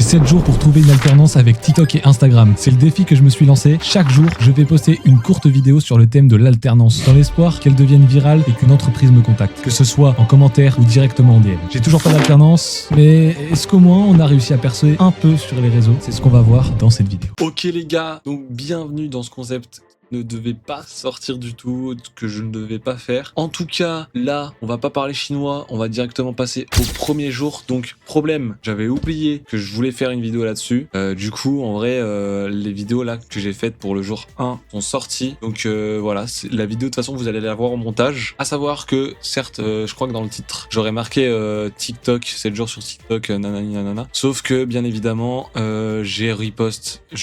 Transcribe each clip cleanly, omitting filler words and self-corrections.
7 jours pour trouver une alternance avec TikTok et Instagram. C'est le défi que je me suis lancé. Chaque jour, je vais poster une courte vidéo sur le thème de l'alternance, dans l'espoir qu'elle devienne virale et qu'une entreprise me contacte, que ce soit en commentaire ou directement en DM. J'ai toujours pas d'alternance, mais est-ce qu'au moins on a réussi à percer un peu sur les réseaux? C'est ce qu'on va voir dans cette vidéo. Ok les gars, donc bienvenue dans ce concept ne devait pas sortir du tout, que je ne devais pas faire. En tout cas, là, on va pas parler chinois, on va directement passer au premier jour. Donc, problème, j'avais oublié que je voulais faire une vidéo là-dessus. Du coup, en vrai, les vidéos là que j'ai faites pour le jour 1 sont sorties. Donc voilà, la vidéo de toute façon, vous allez la voir au montage. À savoir que, certes, je crois que dans le titre, j'aurais marqué TikTok, 7 jours sur TikTok, nanani nanana. Sauf que, bien évidemment, je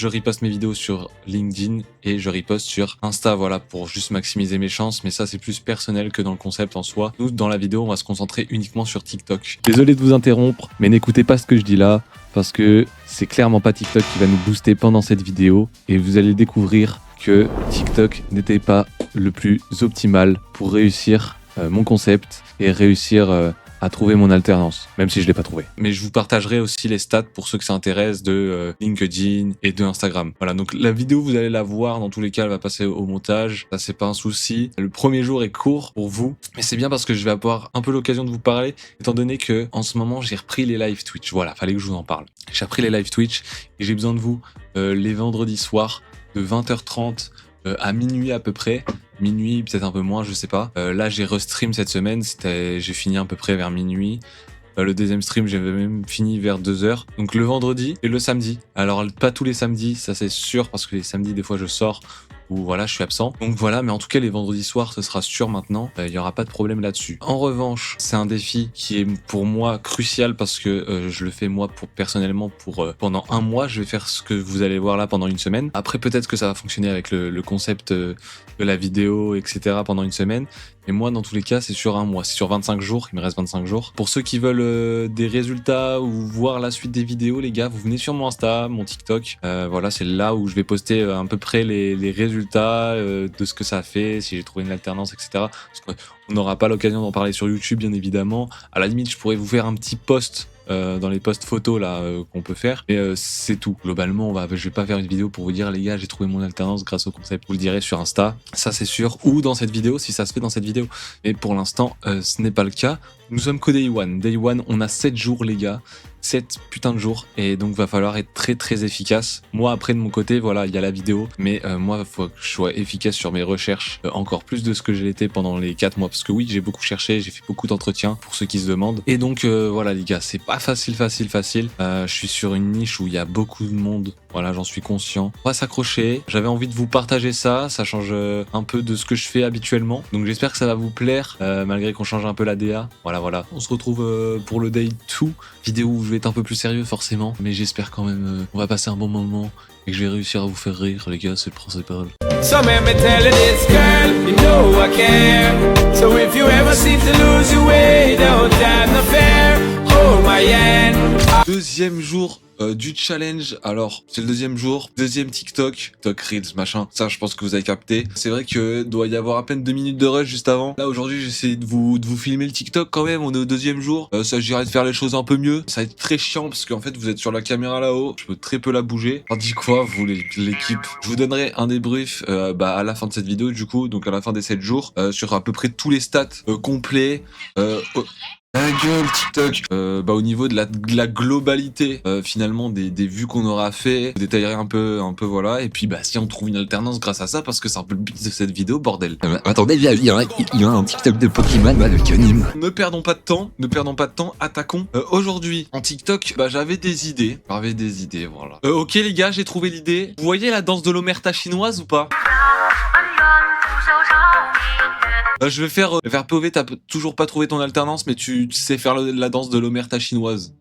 reposte mes vidéos sur LinkedIn et je reposte sur Insta, voilà, pour juste maximiser mes chances, mais ça c'est plus personnel que dans le concept en soi. Nous, dans la vidéo, on va se concentrer uniquement sur TikTok. Désolé de vous interrompre, mais n'écoutez pas ce que je dis là, parce que c'est clairement pas TikTok qui va nous booster pendant cette vidéo, et vous allez découvrir que TikTok n'était pas le plus optimal pour réussir mon concept et réussir à trouver mon alternance, même si je l'ai pas trouvé. Mais je vous partagerai aussi les stats pour ceux que ça intéresse de LinkedIn et de Instagram. Voilà, donc la vidéo, vous allez la voir, dans tous les cas, elle va passer au montage, ça c'est pas un souci. Le premier jour est court pour vous, mais c'est bien parce que je vais avoir un peu l'occasion de vous parler, étant donné que en ce moment, j'ai repris les live Twitch. Voilà, fallait que je vous en parle. J'ai repris les live Twitch et j'ai besoin de vous les vendredis soirs de 20h30 à minuit à peu près. Minuit, peut-être un peu moins, je sais pas. Là, j'ai restream cette semaine, j'ai fini à peu près vers minuit. Le deuxième stream, j'avais même fini vers 2h. Donc le vendredi et le samedi. Alors, pas tous les samedis, ça c'est sûr, parce que les samedis, des fois, je sors ou voilà, je suis absent. Donc voilà, mais en tout cas, les vendredis soirs, ce sera sûr maintenant. Il n'y aura pas de problème là-dessus. En revanche, c'est un défi qui est pour moi crucial parce que je le fais moi personnellement pour pendant un mois. Je vais faire ce que vous allez voir là pendant une semaine. Après, peut-être que ça va fonctionner avec le concept de la vidéo, etc. pendant une semaine. Mais moi, dans tous les cas, c'est sur un mois. C'est sur 25 jours. Il me reste 25 jours. Pour ceux qui veulent des résultats ou voir la suite des vidéos, les gars, vous venez sur mon Insta, mon TikTok. Voilà, c'est là où je vais poster à peu près les résultats de ce que ça fait, si j'ai trouvé une alternance, etc. Parce qu'on n'aura pas l'occasion d'en parler sur YouTube, bien évidemment. À la limite, je pourrais vous faire un petit post dans les posts photos là qu'on peut faire, mais c'est tout. Globalement, je vais pas faire une vidéo pour vous dire les gars j'ai trouvé mon alternance grâce au concept. Vous le direz sur Insta, ça c'est sûr, ou dans cette vidéo si ça se fait dans cette vidéo. Mais pour l'instant, ce n'est pas le cas. Nous sommes qu'au Day One. Day One, on a 7 jours les gars. 7 putains de jours, et donc va falloir être très très efficace. Moi après de mon côté, voilà, il y a la vidéo, mais moi il faut que je sois efficace sur mes recherches, encore plus de ce que j'ai été pendant les 4 mois, parce que oui, j'ai beaucoup cherché, j'ai fait beaucoup d'entretiens pour ceux qui se demandent, et donc voilà les gars, c'est pas facile. Je suis sur une niche où il y a beaucoup de monde, voilà, j'en suis conscient. On va s'accrocher, j'avais envie de vous partager ça change un peu de ce que je fais habituellement, donc j'espère que ça va vous plaire, malgré qu'on change un peu la DA. Voilà, on se retrouve pour le Day 2, vidéo où je vais être un peu plus sérieux forcément, mais j'espère quand même on va passer un bon moment et que je vais réussir à vous faire rire les gars, c'est le principal. So let me tell you this girl, you know I care. So if you ever seem to lose your way, don't have no fear, hold my hand. Deuxième jour du challenge. Alors c'est le deuxième jour, deuxième TikTok Reels machin, ça je pense que vous avez capté. C'est vrai que doit y avoir à peine 2 minutes de rush juste avant. Là aujourd'hui j'essaie de vous filmer le TikTok quand même, on est au deuxième jour, ça s'agirait de faire les choses un peu mieux. Ça va être très chiant parce qu'en fait vous êtes sur la caméra là-haut, je peux très peu la bouger. Alors dit quoi vous l'équipe, je vous donnerai un débrief à la fin de cette vidéo du coup, donc à la fin des 7 jours, sur à peu près tous les stats complets. La gueule TikTok, au niveau de la globalité finalement des vues qu'on aura fait, je détaillerai un peu voilà, et puis si on trouve une alternance grâce à ça, parce que c'est un peu le but de cette vidéo, bordel. Attendez, il y a un TikTok de Pokémon avec Kanim. Ne perdons pas de temps, attaquons. Aujourd'hui en TikTok, j'avais des idées, voilà. Ok les gars, j'ai trouvé l'idée. Vous voyez la danse de l'omerta chinoise ou pas? Je vais faire vers POV, t'as toujours pas trouvé ton alternance, mais tu sais faire la danse de l'omerta chinoise.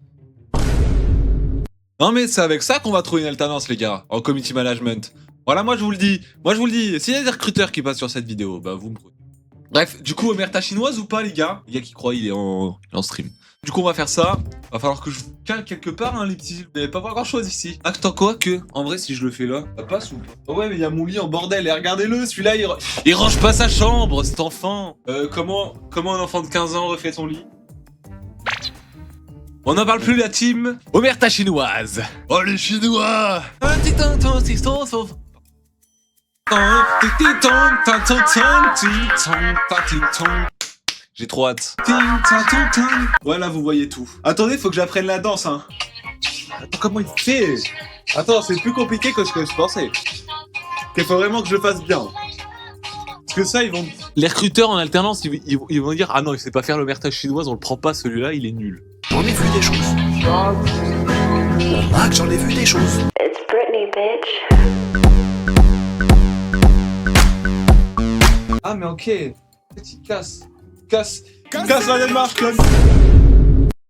Non mais c'est avec ça qu'on va trouver une alternance les gars, en community management. Voilà, moi je vous le dis, s'il y a des recruteurs qui passent sur cette vidéo, vous me prenez. Bref, du coup, omerta chinoise ou pas les gars? Les gars qui croient il est en stream. Du coup on va faire ça, va falloir que je vous cale quelque part les petits, vous n'allez pas voir grand chose ici. Attends quoi que, en vrai si je le fais là, ça passe ou pas? Oh ouais mais il y a mon lit en bordel et regardez-le, celui-là il range pas sa chambre cet enfant. Comment un enfant de 15 ans refait son lit? On n'en parle plus la team Omerta chinoise. Oh les Chinois. J'ai trop hâte. Voilà, vous voyez tout. Attendez, faut que j'apprenne la danse, hein. Attends, comment il fait? Attends, c'est plus compliqué que ce que je pensais. Il faut vraiment que je le fasse bien. Parce que ça, ils vont... Les recruteurs en alternance, ils vont dire « Ah non, il sait pas faire l'omerta chinoise, on le prend pas, celui-là, il est nul. » J'en ai vu des choses. Mac, j'en ai vu des choses. It's Britney, bitch. Ah mais ok, petit casse la démarche comme...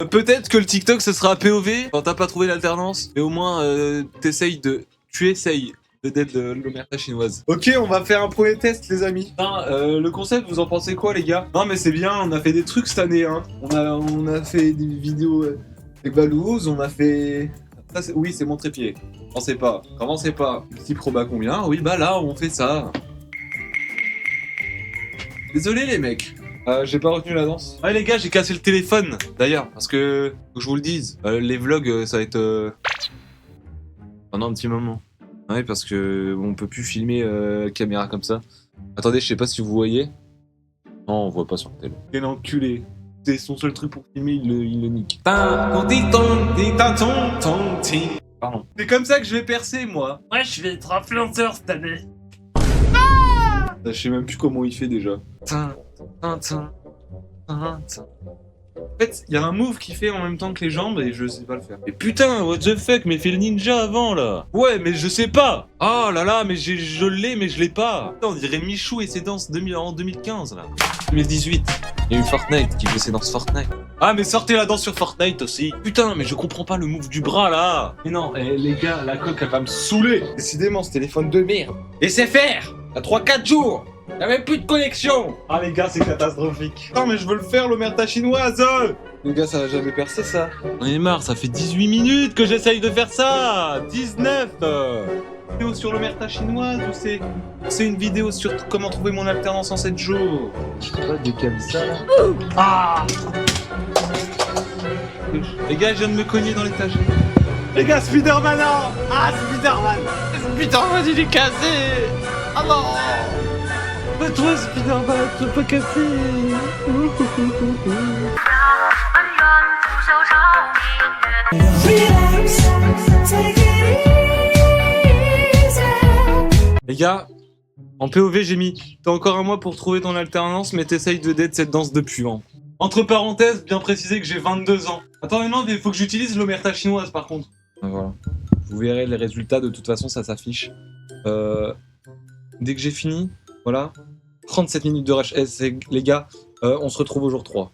Peut-être que le TikTok ce sera POV quand t'as pas trouvé l'alternance, mais au moins tu essayes d'être l'omerta chinoise. Ok, on va faire un premier test les amis. Le concept, vous en pensez quoi les gars? Non mais c'est bien, on a fait des trucs cette année hein. On a fait des vidéos avec Valouz, on a fait... Ça, oui c'est mon trépied. Commencez pas. Petit proba combien? Oui bah là on fait ça. Désolé les mecs, j'ai pas retenu la danse. Ouais les gars, j'ai cassé le téléphone d'ailleurs, parce que, faut que je vous le dise, les vlogs ça va être pendant un petit moment. Ouais, parce que on peut plus filmer caméra comme ça. Attendez, je sais pas si vous voyez. Non, on voit pas sur le télé. Quel enculé. C'est son seul truc pour filmer, il le nique. Pardon. C'est comme ça que je vais percer moi. Ouais, je vais être influenceur cette année. Je sais même plus comment il fait déjà. En fait, il y a un move qui fait en même temps que les jambes et je sais pas le faire. Mais putain, what the fuck, mais fais le ninja avant là. Ouais, mais je sais pas. Oh là là, mais je l'ai, mais je l'ai pas. Putain, on dirait Michou et ses danses en 2015 là. 2018. Il y a eu Fortnite qui fait ses danses Fortnite. Ah, mais sortez la danse sur Fortnite aussi. Putain, mais je comprends pas le move du bras là. Mais non, les gars, la coque elle va me saouler. Décidément, ce téléphone de merde. Laissez faire. À 3-4 jours. Y'a même plus de connexion. Ah les gars, c'est catastrophique. Non mais je veux le faire, l'omerta chinoise. Les gars, ça va jamais percer ça. On est marre, ça fait 18 minutes que j'essaye de faire ça. 19. Vidéo sur l'omerta chinoise ou c'est une vidéo sur comment trouver mon alternance en 7 jours? Je sais pas décaler ça là. Ah. Les gars, je viens de me cogner dans l'étagère. Les gars, Spider-Man non. Ah, Spider-Man. Spider-Man il est cassé. Ah non. Pas toi, Spider-Man, tu peux pas casser. Les gars, en POV j'ai mis t'as encore un mois pour trouver ton alternance, mais t'essayes de date cette danse de puant. Entre parenthèses, bien préciser que j'ai 22 ans. Attends, non, il faut que j'utilise l'omerta chinoise par contre. Voilà. Vous verrez les résultats, de toute façon ça s'affiche. Dès que j'ai fini, voilà. 37 minutes de rush. Les gars, on se retrouve au jour 3.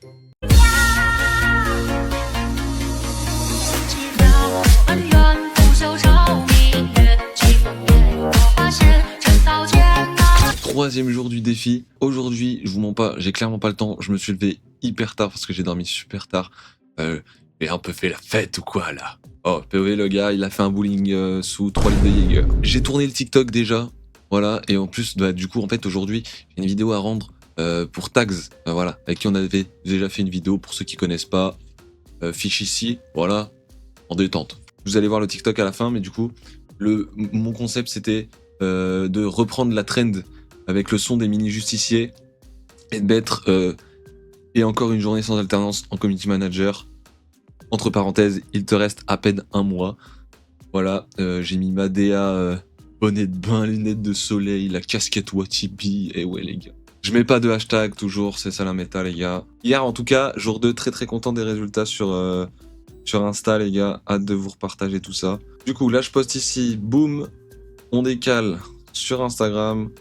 Troisième jour du défi. Aujourd'hui, je vous mens pas, j'ai clairement pas le temps. Je me suis levé hyper tard parce que j'ai dormi super tard. J'ai un peu fait la fête ou quoi là. Oh, POV le gars, il a fait un bowling sous 3 litres de Jaeger. J'ai tourné le TikTok déjà. Voilà, et en plus, du coup, en fait, aujourd'hui, j'ai une vidéo à rendre pour Tags, voilà, avec qui on avait déjà fait une vidéo, pour ceux qui connaissent pas, fiche ici, voilà, en détente. Vous allez voir le TikTok à la fin, mais du coup, mon concept, c'était de reprendre la trend avec le son des mini-justiciers, et de mettre, et encore une journée sans alternance en community manager. Entre parenthèses, il te reste à peine un mois. Voilà, j'ai mis ma DA... bonnet de bain, lunettes de soleil, la casquette Watibi, et ouais les gars. Je mets pas de hashtag toujours, c'est ça la méta les gars. Hier en tout cas, jour 2, très content des résultats sur Insta les gars, hâte de vous repartager tout ça. Du coup là je poste ici, boum, on décale sur Instagram,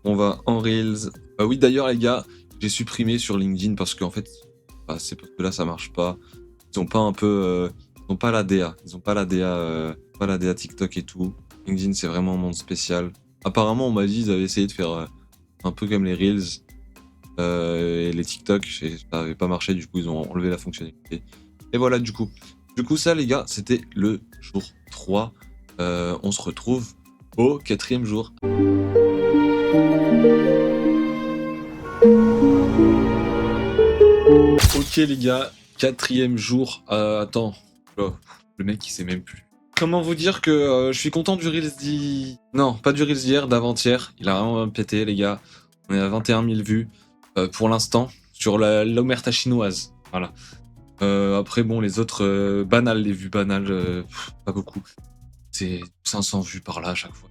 on va en Reels. Oui d'ailleurs les gars, j'ai supprimé sur LinkedIn parce qu'en fait, c'est parce que là ça marche pas. Ils ont pas un peu, ils ont pas la DA, pas la DA TikTok et tout. LinkedIn, c'est vraiment un monde spécial. Apparemment, on m'a dit qu'ils avaient essayé de faire un peu comme les Reels et les TikTok. Ça n'avait pas marché, du coup, ils ont enlevé la fonctionnalité. Et voilà, du coup. Du coup, ça, les gars, c'était le jour 3. On se retrouve au 4e jour. Ok, les gars. 4e jour. Attends. Oh, le mec, il sait même plus. Comment vous dire que je suis content du Reels Non, pas du Reels d'hier, d'avant-hier. Il a vraiment pété, les gars. On est à 21 000 vues pour l'instant sur l'omerta chinoise. Voilà. Après, bon, les autres, banales, les vues banales, pas beaucoup. C'est 500 vues par là à chaque fois.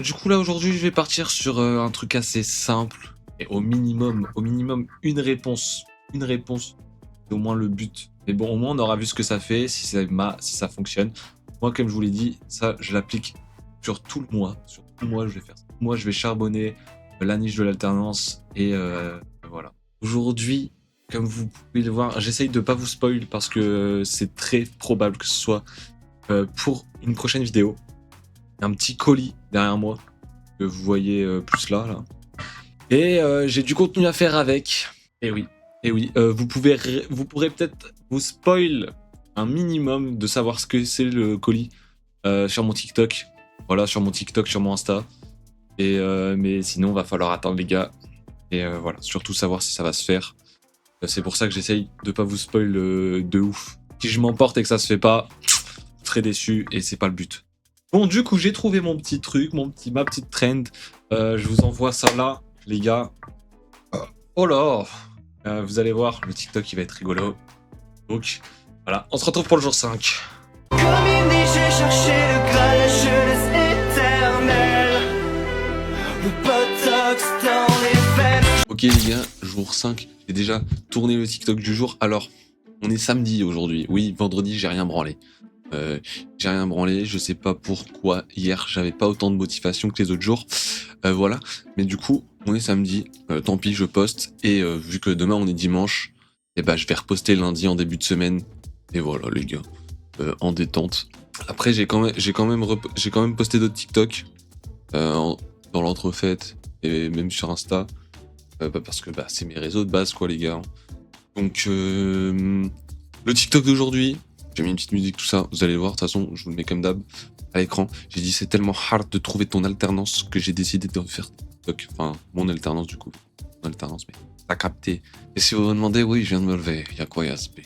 Du coup, là, aujourd'hui, je vais partir sur un truc assez simple. Et au minimum, une réponse. Une réponse, c'est au moins le but. Mais bon, au moins, on aura vu ce que ça fait, si ça fonctionne. Moi, comme je vous l'ai dit, ça, je l'applique sur tout le mois. Sur tout le mois, je vais faire ça. Moi, je vais charbonner la niche de l'alternance. Et voilà. Aujourd'hui, comme vous pouvez le voir, j'essaye de pas vous spoil parce que c'est très probable que ce soit pour une prochaine vidéo. Un petit colis derrière moi que vous voyez plus là. Et j'ai du contenu à faire avec. Et oui. Vous pourrez peut-être vous spoil un minimum de savoir ce que c'est le colis sur mon TikTok. Voilà, sur mon TikTok, sur mon Insta. Et mais sinon, va falloir attendre les gars. Et voilà, surtout savoir si ça va se faire. C'est pour ça que j'essaye de pas vous spoil de ouf. Si je m'emporte et que ça se fait pas, très déçu et c'est pas le but. Bon, du coup, j'ai trouvé mon petit truc, ma petite trend. Je vous envoie ça là, les gars. Oh là, vous allez voir, le TikTok, il va être rigolo. Donc, voilà, on se retrouve pour le jour 5. Comme il dit, j'ai cherché le Graal, la jeunesse éternelle. Le botox dans les veines. Ok les gars, jour 5, j'ai déjà tourné le TikTok du jour. Alors, on est samedi aujourd'hui. Oui, vendredi, j'ai rien branlé. Je sais pas pourquoi hier j'avais pas autant de motivation que les autres jours. Voilà, mais du coup, on est samedi. Tant pis, je poste. Et vu que demain on est dimanche, et bah je vais reposter lundi en début de semaine. Et voilà les gars, en détente. Après, j'ai quand même posté d'autres TikTok dans l'entrefaite et même sur Insta. Parce que c'est mes réseaux de base quoi les gars. Donc le TikTok d'aujourd'hui, j'ai mis une petite musique tout ça, vous allez le voir, de toute façon je vous le mets comme d'hab à l'écran. J'ai dit c'est tellement hard de trouver ton alternance que j'ai décidé de faire TikTok. Enfin mon alternance du coup. Mon alternance mais t'as capté. Et si vous vous demandez, oui je viens de me lever, y'a quoi y'a SP.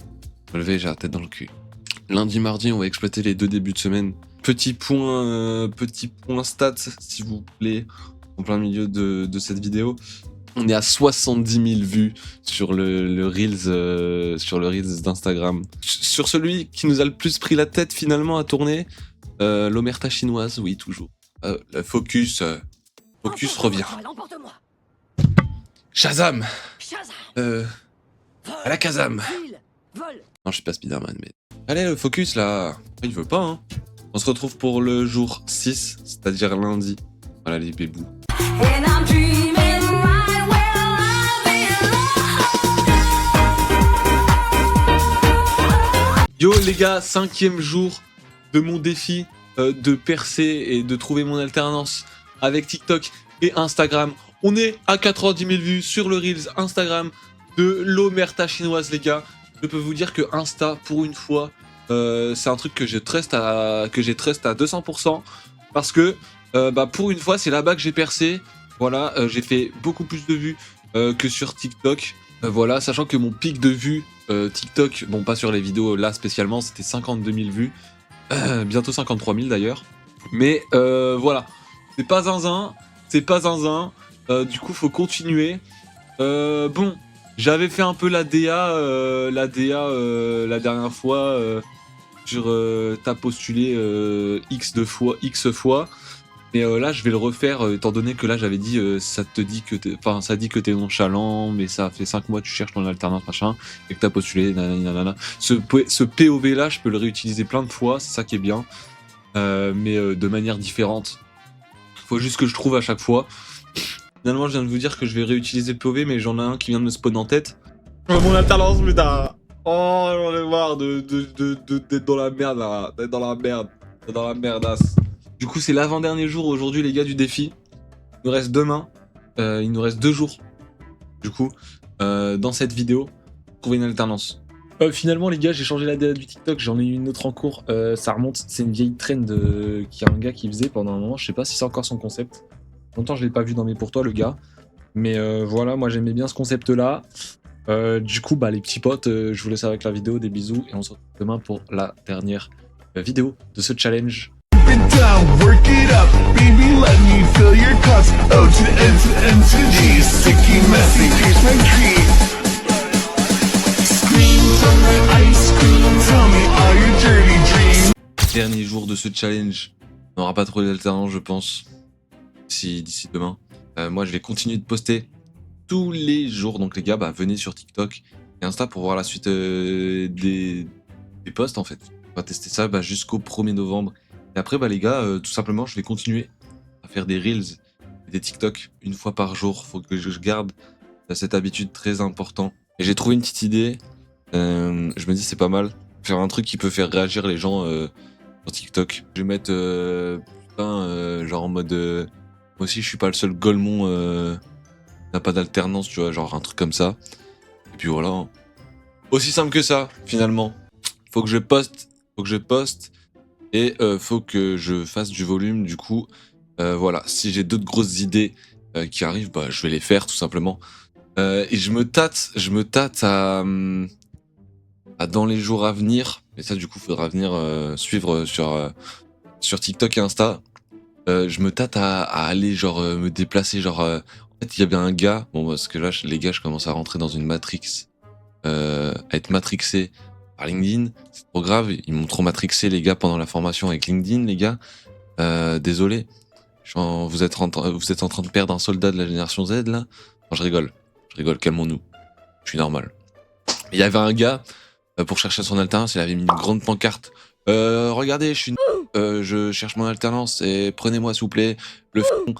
Me lever, j'ai la tête dans le cul. Lundi, mardi, on va exploiter les 2 débuts de semaine. Petit point stats s'il vous plaît, en plein milieu de cette vidéo. On est à 70 000 vues sur le Reels d'Instagram. Sur celui qui nous a le plus pris la tête finalement à tourner, l'omerta chinoise, oui toujours. Le Focus revient. Shazam. À la Kazam. Non, je suis pas Spider-Man, mais... Allez, le Focus là, il veut pas hein. On se retrouve pour le jour 6, c'est-à-dire lundi. Voilà les bébous. Yo les gars, 5e jour de mon défi de percer et de trouver mon alternance avec TikTok et Instagram. On est à 90 000 vues sur le Reels Instagram de l'omerta chinoise les gars. Je peux vous dire que Insta, pour une fois, c'est un truc que j'ai trust à 200% parce que pour une fois, c'est là-bas que j'ai percé. Voilà, j'ai fait beaucoup plus de vues que sur TikTok. Voilà, sachant que mon pic de vues TikTok, bon pas sur les vidéos là spécialement, c'était 52 000 vues, bientôt 53 000 d'ailleurs. Mais voilà, c'est pas zinzin, du coup faut continuer. Bon, j'avais fait un peu la DA la dernière fois sur t'as postulé X fois. Mais là, je vais le refaire, étant donné que là, j'avais dit, ça dit que t'es nonchalant, mais ça fait 5 mois que tu cherches ton alternance, machin, et que t'as postulé, nanana. Ce POV-là, je peux le réutiliser plein de fois, c'est ça qui est bien, mais de manière différente. Faut juste que je trouve à chaque fois. Finalement, je viens de vous dire que je vais réutiliser le POV, mais j'en ai un qui vient de me spawn en tête. Mon alternance, putain. Oh, j'en ai marre d'être dans la merde, là. D'être dans la merdasse. Du coup, c'est l'avant-dernier jour aujourd'hui, les gars, du défi. Il nous reste demain. Il nous reste 2 jours. Du coup, dans cette vidéo, trouver une alternance. Finalement, les gars, j'ai changé la DA du TikTok. J'en ai eu une autre en cours. Ça remonte. C'est une vieille trend qu'il y a un gars qui faisait pendant un moment. Je sais pas si c'est encore son concept. Longtemps, je l'ai pas vu dans mes pour toi, le gars. Mais voilà, moi, j'aimais bien ce concept-là. Du coup, bah les petits potes, je vous laisse avec la vidéo, des bisous et on se retrouve demain pour la dernière vidéo de ce challenge. it down, work it up, baby, let me fill your cups. O to the N to the N to the G, sticky, messy, here's my creed. Scream from the ice cream, tell me all your dirty dreams. Dernier jour de ce challenge. On n'aura pas trop d'alternance, je pense, d'ici demain. Moi, je vais continuer de poster tous les jours. Donc les gars, bah, venez sur TikTok et Insta pour voir la suite des posts en fait. On va tester ça jusqu'au 1er novembre. Et après, bah les gars, tout simplement, je vais continuer à faire des Reels et des TikTok une fois par jour. Faut que je garde cette habitude très importante. Et j'ai trouvé une petite idée. Je me dis c'est pas mal. Faire un truc qui peut faire réagir les gens sur TikTok. Je vais mettre genre en mode... moi aussi, je suis pas le seul Golemon n'a pas d'alternance, tu vois, genre un truc comme ça. Et puis voilà. Aussi simple que ça, finalement. Faut que je poste. Et faut que je fasse du volume, du coup. Voilà, si j'ai d'autres grosses idées qui arrivent, bah je vais les faire, tout simplement. Et je me tâte à dans les jours à venir. Et ça, du coup, faudra venir suivre sur TikTok et Insta. Je me tâte à aller, genre, me déplacer, genre... en fait, il y a bien un gars... Bon, parce que là, les gars, je commence à rentrer dans une matrix. À être matrixé par LinkedIn. C'est trop grave. Ils m'ont trop matrixé, les gars, pendant la formation avec LinkedIn, les gars. Désolé. Vous êtes en train de perdre un soldat de la génération Z, là. Non, je rigole, calmons-nous. Je suis normal. Il y avait un gars, pour chercher son alternance, il avait mis une grande pancarte. Regardez, je cherche mon alternance et prenez-moi s'il vous plaît le fond.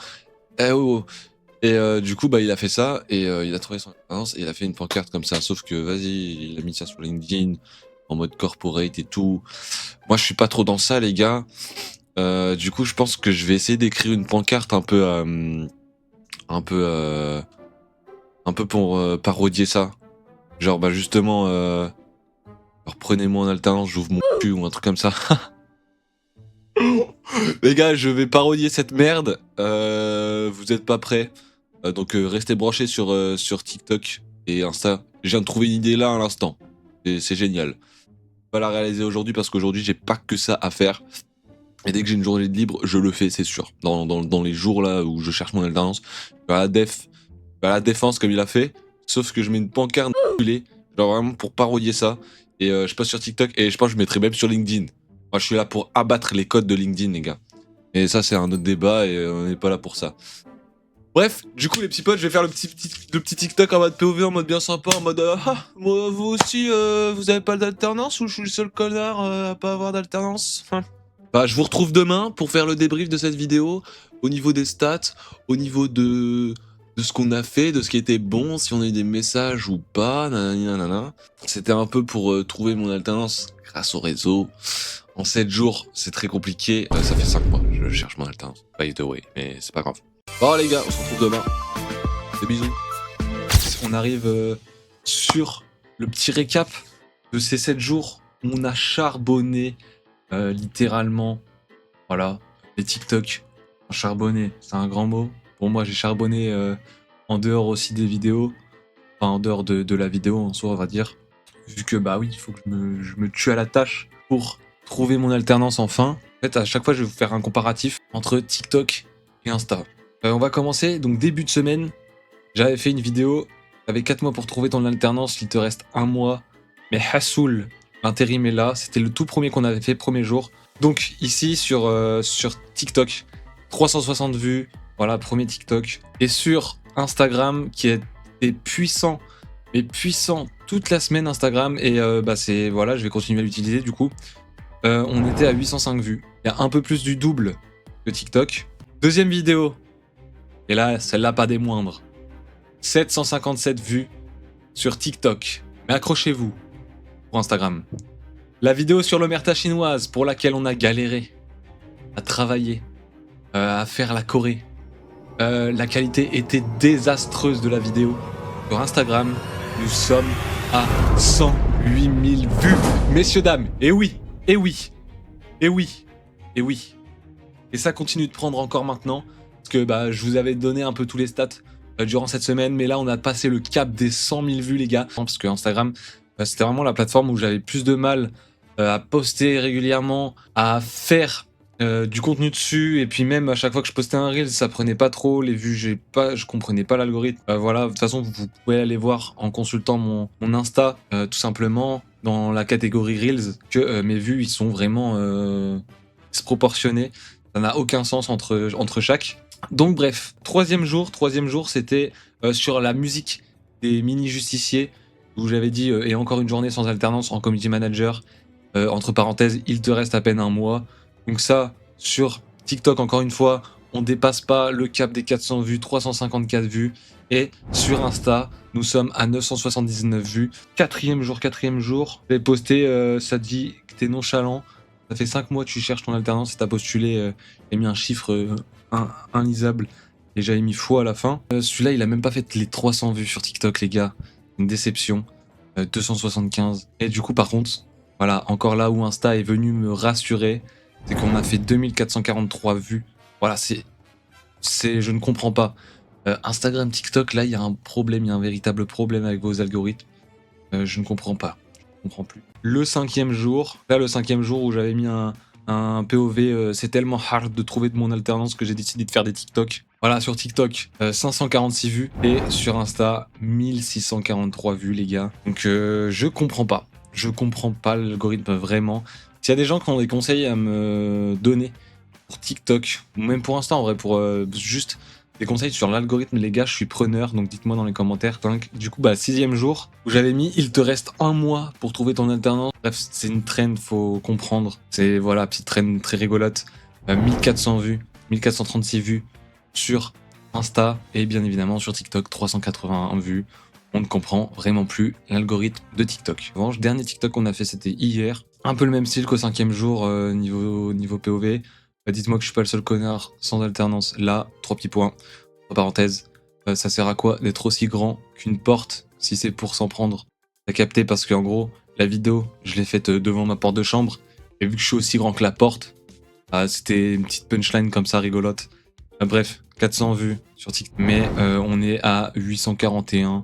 Et du coup, bah, il a fait ça et il a trouvé son alternance et il a fait une pancarte comme ça. Sauf que, vas-y, il a mis ça sur LinkedIn en mode corporate et tout. Moi, je suis pas trop dans ça, les gars. Du coup, je pense que je vais essayer d'écrire une pancarte un peu pour parodier ça. Genre, bah, justement, alors prenez-moi en alternance, j'ouvre mon cul ou un truc comme ça. Les gars, je vais parodier cette merde. Vous êtes pas prêts. Donc restez branchés sur TikTok et Insta. Je viens de trouver une idée là à l'instant. C'est génial. Je vais la réaliser aujourd'hui parce qu'aujourd'hui j'ai pas que ça à faire. Et dès que j'ai une journée de libre, je le fais, c'est sûr. Dans les jours là où je cherche mon alternance, je vais à la défense comme il a fait. Sauf que je mets une pancarte enculée, genre vraiment pour parodier ça. Et je poste sur TikTok et je pense que je mettrai même sur LinkedIn. Moi je suis là pour abattre les codes de LinkedIn, les gars. Et ça c'est un autre débat et on n'est pas là pour ça. Bref, du coup les petits potes, je vais faire le petit TikTok en mode POV, en mode bien sympa, en mode moi, vous aussi vous avez pas d'alternance ou je suis le seul connard à pas avoir d'alternance. Bah je vous retrouve demain pour faire le débrief de cette vidéo au niveau des stats, au niveau de ce qu'on a fait, de ce qui était bon, si on a eu des messages ou pas, nanana. C'était un peu pour trouver mon alternance grâce au réseau. En 7 jours, c'est très compliqué. Ça fait 5 mois, je cherche mon alternance, by the way, mais c'est pas grave. Bon les gars, on se retrouve demain. Des bisous. On arrive sur le petit récap de ces 7 jours. On a charbonné littéralement. Voilà, les TikTok. Charbonné, c'est un grand mot. Pour moi, j'ai charbonné en dehors aussi des vidéos. Enfin, en dehors de la vidéo en soi, on va dire. Vu que, bah oui, il faut que je me tue à la tâche pour trouver mon alternance enfin. En fait, à chaque fois, je vais vous faire un comparatif entre TikTok et Insta. On va commencer. Donc, début de semaine, j'avais fait une vidéo. T'avais 4 mois pour trouver ton alternance. Il te reste 1 mois. Mais Hassoul, l'intérim est là. C'était le tout premier qu'on avait fait, premier jour. Donc, ici, sur TikTok, 360 vues. Voilà, premier TikTok. Et sur Instagram, qui est puissant, mais puissant toute la semaine Instagram. Et c'est voilà, je vais continuer à l'utiliser du coup. On était à 805 vues. Il y a un peu plus du double que TikTok. Deuxième vidéo. Et là, celle-là, pas des moindres. 757 vues sur TikTok. Mais accrochez-vous pour Instagram. La vidéo sur l'omerta chinoise pour laquelle on a galéré à travailler, à faire la Corée. La qualité était désastreuse de la vidéo. Sur Instagram, nous sommes à 108 000 vues. Messieurs, dames, et oui. Et ça continue de prendre encore maintenant. Parce que je vous avais donné un peu tous les stats durant cette semaine, mais là on a passé le cap des 100 000 vues les gars, parce que Instagram c'était vraiment la plateforme où j'avais plus de mal à poster régulièrement, à faire du contenu dessus, et puis même à chaque fois que je postais un reel, ça prenait pas trop les vues, je comprenais pas l'algorithme. Voilà, de toute façon vous pouvez aller voir en consultant mon Insta tout simplement dans la catégorie reels que mes vues ils sont vraiment disproportionnées, ça n'a aucun sens entre chaque. Donc bref, troisième jour c'était sur la musique des mini justiciers où j'avais dit et encore une journée sans alternance en community manager, entre parenthèses il te reste à peine un mois. Donc ça, sur TikTok, encore une fois, on dépasse pas le cap des 400 vues, 354 vues. Et sur Insta, nous sommes à 979 vues. Quatrième jour, j'ai posté, ça te dit que t'es nonchalant. Ça fait 5 mois que tu cherches ton alternance et t'as postulé, et mis un chiffre inlisable. Et j'avais mis faux à la fin. Celui-là, il a même pas fait les 300 vues sur TikTok, les gars. Une déception. 275. Et du coup, par contre, voilà, encore là où Insta est venu me rassurer, c'est qu'on a fait 2443 vues. Voilà, je ne comprends pas. Instagram, TikTok, là, il y a un problème, il y a un véritable problème avec vos algorithmes. Je ne comprends pas. Je ne comprends plus. Le cinquième jour où j'avais mis un POV, c'est tellement hard de trouver de mon alternance que j'ai décidé de faire des TikTok. Voilà, sur TikTok, 546 vues. Et sur Insta, 1643 vues, les gars. Donc, je comprends pas. Je comprends pas l'algorithme vraiment. S'il y a des gens qui ont des conseils à me donner pour TikTok, ou même pour Insta en vrai, pour juste des conseils sur l'algorithme, les gars, je suis preneur, donc dites-moi dans les commentaires. Du coup, sixième jour, où j'avais mis il te reste un mois pour trouver ton alternance. Bref, c'est une trend, faut comprendre. C'est, voilà, petite trend très rigolote. 1400 vues, 1436 vues sur Insta, et bien évidemment sur TikTok, 381 vues. On ne comprend vraiment plus l'algorithme de TikTok. En revanche, dernier TikTok qu'on a fait, c'était hier. Un peu le même style qu'au cinquième jour niveau POV. Dites-moi que je suis pas le seul connard sans alternance. Là, 3 petits points. Entre parenthèses, ça sert à quoi d'être aussi grand qu'une porte si c'est pour s'en prendre? T'as capté parce qu'en gros, la vidéo, je l'ai faite devant ma porte de chambre. Et vu que je suis aussi grand que la porte, c'était une petite punchline comme ça rigolote. Bref, 400 vues sur TikTok. Mais on est à 841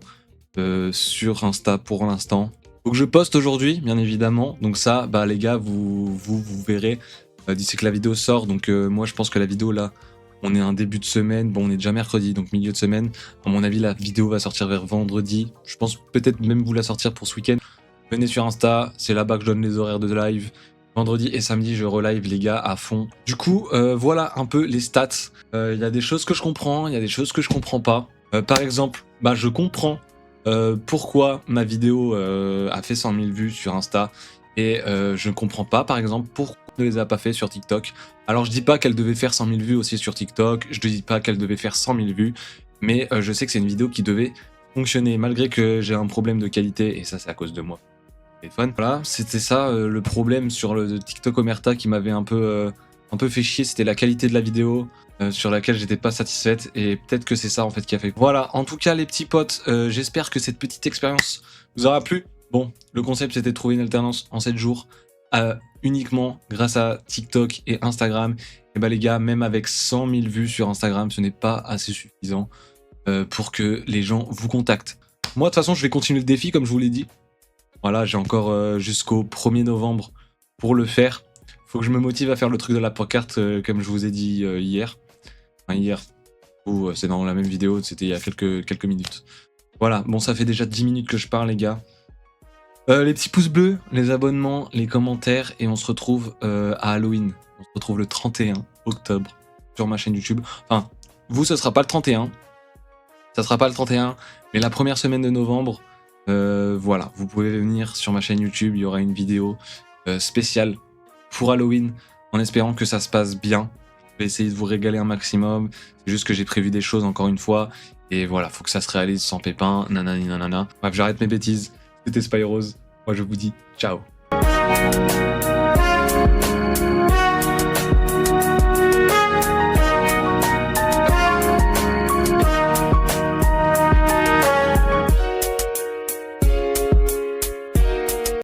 sur Insta pour l'instant. Donc je poste aujourd'hui, bien évidemment. Donc ça, les gars, vous verrez d'ici que la vidéo sort. Donc moi, je pense que la vidéo, là, on est un début de semaine. Bon, on est déjà mercredi, donc milieu de semaine. À mon avis, la vidéo va sortir vers vendredi. Je pense peut-être même vous la sortir pour ce week-end. Venez sur Insta, c'est là-bas que je donne les horaires de live. Vendredi et samedi, je relive les gars à fond. Du coup, voilà un peu les stats. Il y a des choses que je comprends, il y a des choses que je comprends pas. Par exemple, je comprends pourquoi ma vidéo a fait 100 000 vues sur Insta et je ne comprends pas par exemple pourquoi elle ne les a pas fait sur TikTok. Alors je dis pas qu'elle devait faire 100 000 vues aussi sur TikTok, je ne dis pas qu'elle devait faire 100 000 vues, mais je sais que c'est une vidéo qui devait fonctionner malgré que j'ai un problème de qualité et ça c'est à cause de moi. Téléphone. Voilà, c'était ça le problème sur le TikTok Omerta qui m'avait un peu fait chier, c'était la qualité de la vidéo sur laquelle j'étais pas satisfaite et peut-être que c'est ça en fait qui a fait. Voilà, en tout cas les petits potes, j'espère que cette petite expérience vous aura plu. Bon, le concept c'était de trouver une alternance en 7 jours uniquement grâce à TikTok et Instagram. Et les gars, même avec 100 000 vues sur Instagram, ce n'est pas assez suffisant pour que les gens vous contactent. Moi de toute façon je vais continuer le défi comme je vous l'ai dit. Voilà, j'ai encore jusqu'au 1er novembre pour le faire. Faut que je me motive à faire le truc de la pancarte comme je vous ai dit hier. Enfin, hier, ou c'est dans la même vidéo, c'était il y a quelques minutes. Voilà, bon ça fait déjà 10 minutes que je parle les gars. Les petits pouces bleus, les abonnements, les commentaires, et on se retrouve à Halloween. On se retrouve le 31 octobre sur ma chaîne YouTube. Enfin, vous ce sera pas le 31. Ça sera pas le 31, mais la première semaine de novembre, voilà, vous pouvez venir sur ma chaîne YouTube, il y aura une vidéo spéciale pour Halloween, en espérant que ça se passe bien. Je vais essayer de vous régaler un maximum, c'est juste que j'ai prévu des choses encore une fois, et voilà, faut que ça se réalise sans pépin, nanani nanana. Bref, j'arrête mes bêtises, c'était Spyrose, moi je vous dis ciao.